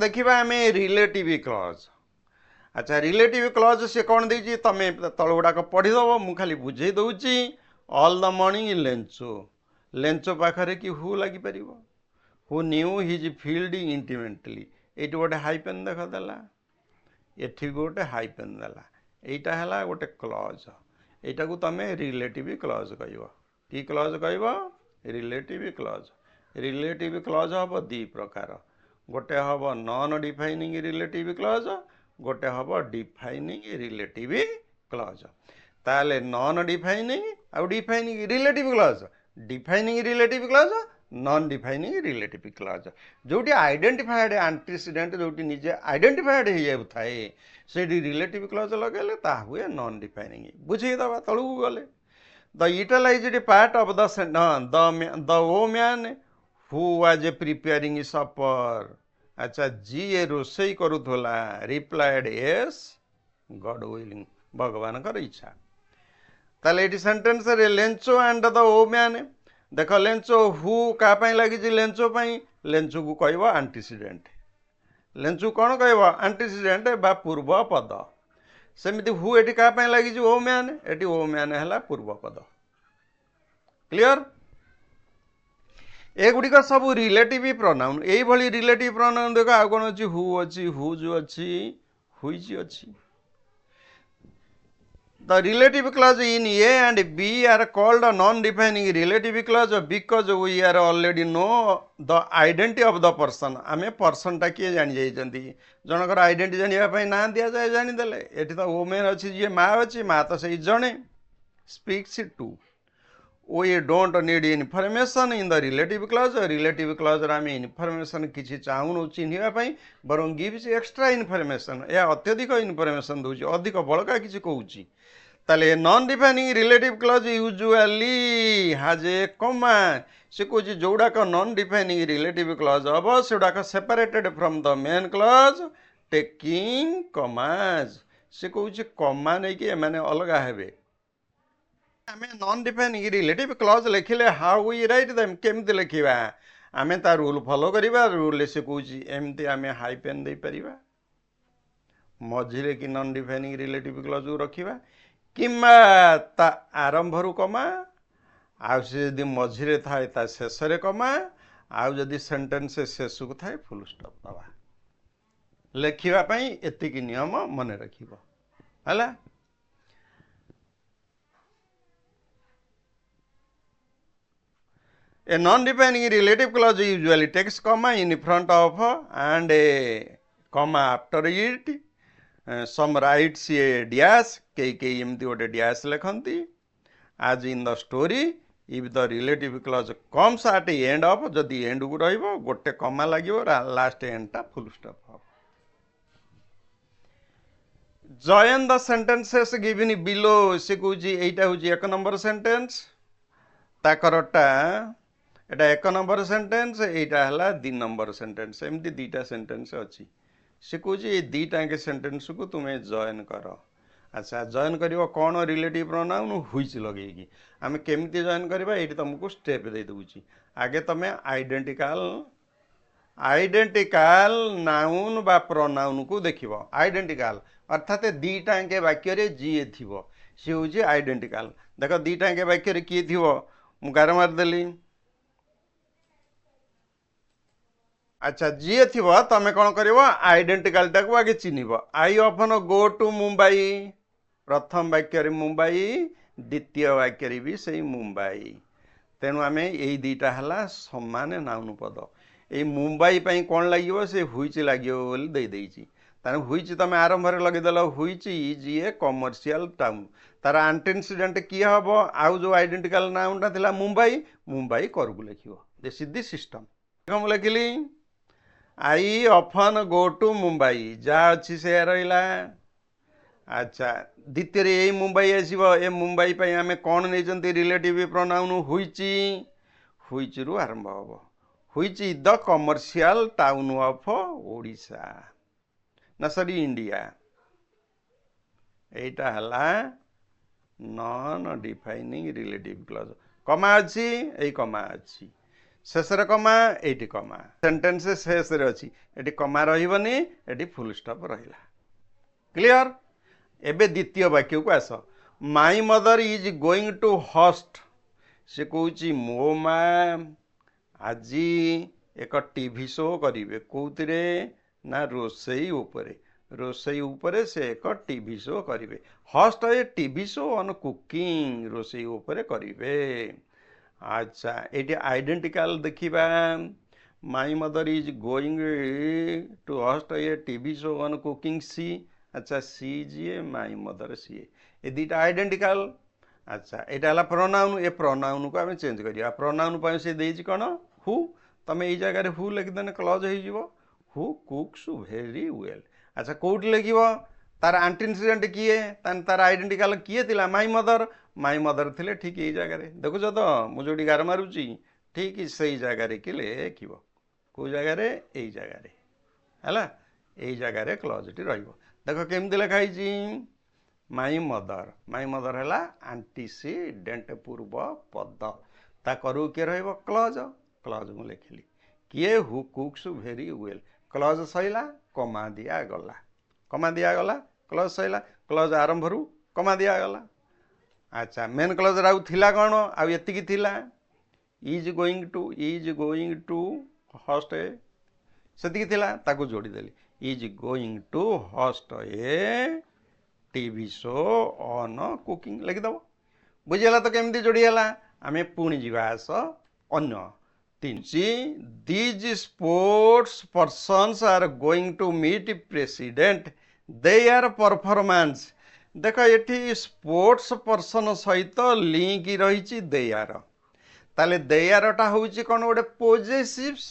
देखिबा आमे relative clause. अच्छा रिलेटिव क्लॉज से कौन देछि तमे तळ गुडा को पढ़ी दबो मु खाली बुझे दउछि। All the morning Lencho Lencho पाखरे कि हु लागि परिबो who knew his field intimately एटी गोटे हाइपेन देख देला एठी गोटे हाइपेन देला एटा हला गोटे क्लॉज एटा को तमे रिलेटिव क्लॉज कहबो की क्लॉज कहबो रिलेटिव क्लॉज। रिलेटिव क्लॉज हबो दी प्रकार गोटे हबो नॉन डिफाइनिंग रिलेटिव क्लॉज गोटे हबो डिफाइनिंग रिलेटिव क्लॉज। ताले नॉन डिफाइनिंग आउ defining relative clause defining relative clause non defining relative clause जोटी आइडेंटिफाइड एंटीसीडेंट जोटी निजे आइडेंटिफाइड हो जाउ थाए सेडी रिलेटिव क्लॉज लगेले ता हुए नॉन डिफाइनिंग बुझे दबा तळु गले। The utilised part of the woman who was preparing supper. अच्छा जी ए रोसई करूथला रिप्लाइड यस गॉड विलिंग भगवान कर इच्छा। ताले एटी सेंटेंस रे Lencho and the woman देख लेंचो हु का पई लागि लेंचो पई लेंचो को कहबो एंटीसीडेंट लेंचो कौन कहबो एंटीसीडेंट बा पूर्व पद सेमिति हु एटी का पई लागि oh man eighty oh man हला पूर्व पद क्लियर। एगुड़िक सब रिलेटिव प्रोनाउन यही भली रिलेटिव प्रोनाउन देख आ कौन अच्छी हु अच्छी हुज अच्छी हुइज अच्छी। The relative clause in A and B are called non-defining relative clause because we are already know the identity of the person। आमे पर्सन टा किए जानी जाइछंती जनकर आइडेंटिटी जानिबा पई ना दिया जाय जानि देले एठी तो वुमेन अछि जे मा अछि मा तो सही जणे speaks to we don't need information in the relative clause। relative clause रे आमे इनफॉरमेशन किछि चाहुनु चिन्हिबा पई बरं गिव्स एक्स्ट्रा इनफॉरमेशन या अत्यधिक इनफॉरमेशन दोछि अधिक बळका किछि कहूछि। ताले non defining relative clause usually has a comma से कुछ जोड़ा का नॉन डिफाइनिंग रिलेटिव क्लॉज अब सेडा का separated from the main clause taking commas से कुछ कॉमा नै कि माने अलगा हेबे। आमे नॉन डिफाइनिंग रिलेटिव क्लॉज लिखिले हाउ वी राइट देम केमति लिखिबा आमे ता रूल फॉलो करिबा रूल से कुछ एमति आमे हाइपेन दे परिबा मझिरे कि नॉन डिफाइनिंग रिलेटिव क्लॉज रखिबा किम्बा ता आरंभ रु कमा आउ से यदि मझिरे थाए ता शेष रे कमा आउ यदि सेंटेंस शेष को थाए फुल स्टॉप दबा लिखिबा पई एतिकी नियम मने रखिबो हला। A non-defining relative clause usually takes comma in front of and a comma after it। some writes a dash के एमती गोटे dash लिखती as in the story if the relative clause comes at the end of जदि end को रहिबो गोटे comma लागिबो last end टा full stop हो। join the sentences given below से कहूची एटा होची एक नंबर सेंटेंस ताकरटा एटा एक नंबर सेंटेंस एटा हला दी नंबर सेंटेंस एमती दीटा सेंटेंस अछि से कहूची दीटा के सेंटेंस को तुमे जॉइन करो। अच्छा जॉइन करिवो कोन रिलेटिव प्रोनाउन हुइच लगेगी आमे केमती जॉइन करबा एटी तुमको स्टेप दे दउची आगे तमे आइडेंटिकल नाउन बा प्रोनाउन को देखिबो आइडेंटिकल अर्थात दीटा के वाक्य रे जी थिबो से होची आइडेंटिकल देखो दीटा के वाक्य रे की थिबो मु गार मार देली। अच्छा जी थिबो तमे कोन करबो आइडेंटिकल टा को आगे चिनिबो I often go to Mumbai प्रथम वाक्य रे मुंबई द्वितीय वाक्य रे भी सही मुंबई तेनु आमे एई दीटा हला समान नाउन पद ए मुंबई पई कोन लागिवो से हुइच लागिवो बोली दे देइची ताने हुइच तमे आरंभ रे लगे देलो which is a commercial town तार एंटीसीडेंट की हबो आउ जो आइडेंटिकल नाउन ता थिला मुंबई मुंबई करगु लिखिवो दे सिद्धि सिस्टम हम लिखिली I often go to Mumbai जा अच्छी से रहिला। अच्छा द्वितीय रे मुंबई आसीबो ए मुंबई पई आमे कोन नै जंती रिलेटिव प्रोनाउन हुइची हुइच रु आरंभ हबो which is the commercial town of Odisha ना सॉरी इंडिया एटा हला नॉन डिफाइनिंग रिलेटिव क्लॉज कमा अच्छी ए कमा अच्छी शेषर कमा एटी कमा सेंटेंस शेष रे अछि एटी कमा रहिबनी एटी फुल स्टॉप रहिला क्लियर एबे द्वितीय वाक्य को आस my mother is going to host से कहूँ मो माँ आज एक टीवी शो करिवे कोउतिरे ना रोसई उपरे से एक टीवी शो करिवे host a TV show on cooking रोसई उपरे करिवे अच्छा ये आइडेंटिकल देखिबा my mother is going to host a TV show on cooking सी अच्छा सी जी माई मदर सी ये दुटा आइडेंटिकल अच्छा यहाँ प्रोनाउन ए प्रोनाउन को आम चेंज करिया प्रोनाउन पर से देछि कौन हु तमें ये जगह हु लिखिदेने क्लज हो हु कुक्स वेरी वेल अच्छा कौट लिख तार आंटीसीडेंट किए तार आइडेंटिकल किए थिला माई मदर थिले ठीक यही जगह देखुच तो मुझे गार मारुची ठीक से जगह कि लिख कौ जगह यही जगह है यही जगह क्लजटी देख केमती लिखाई माई मदर है आंटीसीडेंट पूर्व पद ता करू किए क्लज क्लज मु लिखिली किए हु कुक्स वेरी वेल क्लज सैला कमा दिगला क्लज सैला क्लज आरंभ रू कमा दिगला अच्छा मेन क्लज राउ थिला कौन आउ एतिकी थिला is going to host a सेतिकी थिला ताकू जोड़ी देली is going to host a TV show on cooking लिखिदेव बुझीगला तो केमती जोड़ीगला आम पुणी जास अन्य तीन these sports persons are going to meet president their performance देख ये स्पोर्ट्स पर्सन सहित लिंक रही देयर ताले देयरटा हूँ कौन गोटे पोजेसिव्स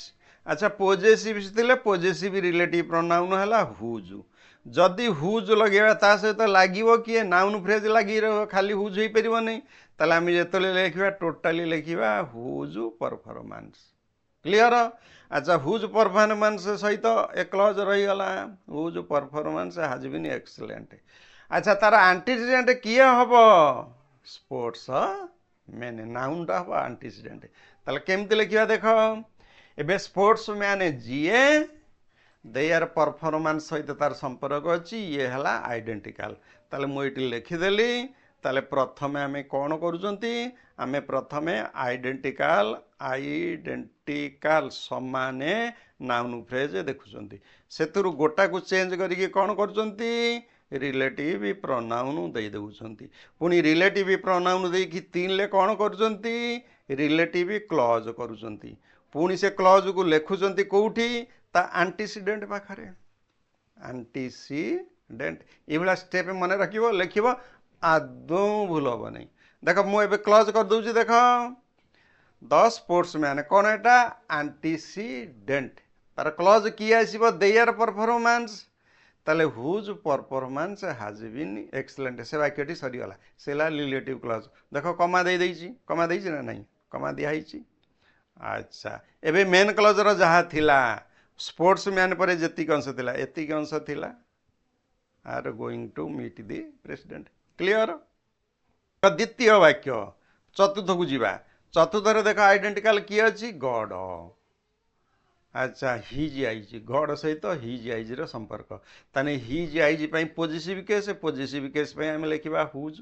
अच्छा पोजेसिव्स थिले पोजेसिव रिलेटिव प्रोनाउन है हुज जदि हुज लगे ता सहित लगे किए नाउन फ्रेज लगी खाली हुज हो पार नहीं ताले आम जो लिखा टोटाली लिखा हुज परफॉर्मेंस क्लियर अच्छा हुज परफॉर्मेंस सहित ए क्लज रहीगला whose performance has been excellent अच्छा तार आंटीसीडेंट किए हम स्पोर्ट्स मैंने नाउनटा हम आंटीसीडेंट ताले केमती लिखा देख एबे स्पोर्ट्स मैंने जीए देयर परफॉर्मेंस सहित तार संपर्क अच्छी ये है आइडेंटिकल ताले मुझे लिखिदेली ताले प्रथमे आम कौन करुचंती आम प्रथमे आइडेंटिकल समाने नाउन फ्रेज देखुंत से गोटा को चेंज करके कौन करुचंती रिलेटिव प्रोनाउन दे देउछंती पुणी रिलेटिव प्रोनाउन देकी तीन ले कौन करुचंती रिलेटिव क्लज करुचंती पुणी से क्लज को लिखुचंती कोठी ता आंटीसीडेंट पाखरे आंटीसीडेंट ये स्टेप मन रखिबो लिखिबो आदौ भूल हम नहीं देख मुझे क्लज कर दूची देख द स्पोर्ट्स मैन कौन एटा आंटीसीडेंट तार क्लज किए आसो देयर परफॉर्मेंस ताले whose performance has been excellent से वाक्यटी सरीगला से रिलेटिव क्लज देख कमा देछि ना नहीं कमा दिखाई अच्छा एबे मेन क्लज रो जहा थिला स्पोर्ट्स मैन पर जी अंश थिला एतिक अंश थिला are going to meet the president clear द्वितीय वाक्य चतुर्थ को जीवा चतुर्थ देख आइडेंटिकल किए अच्छी गॉड अच्छा हिज आईज गॉड सहित हिज आईज रो संपर्क ताने हिज आईज पॉजिटिव केस पे आम लिखा हुज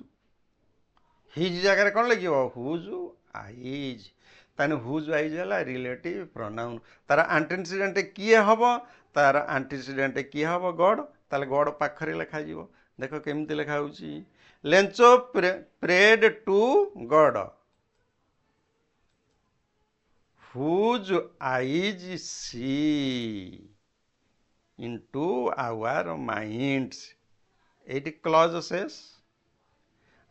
हिज जगह कौन लिख हुज आईज ताने हुज आईज है रिलेटिव प्रोनाउन तार आंटीसीडेंट किए हम तार आंटीसीडेंट किए हम गॉड ताले गॉड पाखरे लिखा देख केमती लिखा Lencho prayed to God whose eyes see into our minds ये क्लज शेष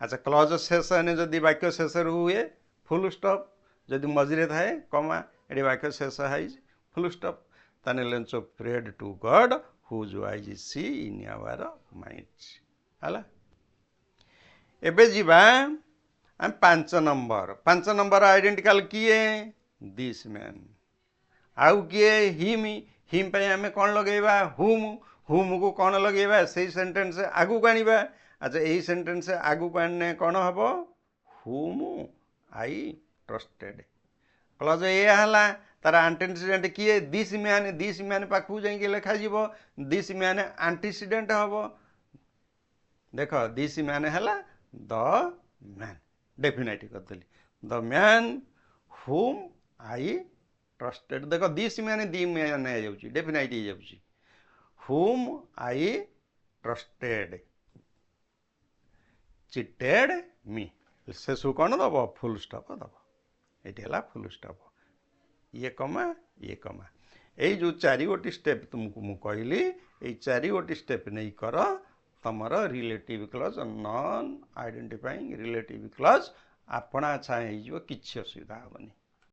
अच्छा क्लज शेष है जदि वाक्य शेष हुए फुल स्टॉप जदि मझे थाए कमा ये वाक्य शेष है फुल स्टॉप ताने Lencho prayed to God whose eyes see in our minds है एबे जीवा हम 5 नंबर आइडेंटिकल किए दिस मैन आउ किए हिम पे आम कौन लगेबा हुम को कौन लगेबा से सेंटेंस आगू आनिबा अच्छा यही सेंटेंस आगू आने कौन हम हुम आई ट्रस्टेड क्लज ए हला तार आंटीसीडेंट किए दिस मैन पाखु जाइए लिखा दिस मैन आंटीसीडेंट हम देख दिस मैन है द मैन डेफिनेटिव करदेली the man whom I trusted देख दिस मैन दी मैन हो डेफिनेटिव हो हुम आई ट्रस्टेड चिटेड मी शेष कौन दब फुल स्टॉप दब ये फुल स्टॉप ये कमा यही जो 4 गोटी स्टेप तुमको मु कहली ये 4 गोटी स्टेप नहीं कर तमर relative clause non identifying relative clause आपणा छाए किसी असुविधा हेनी।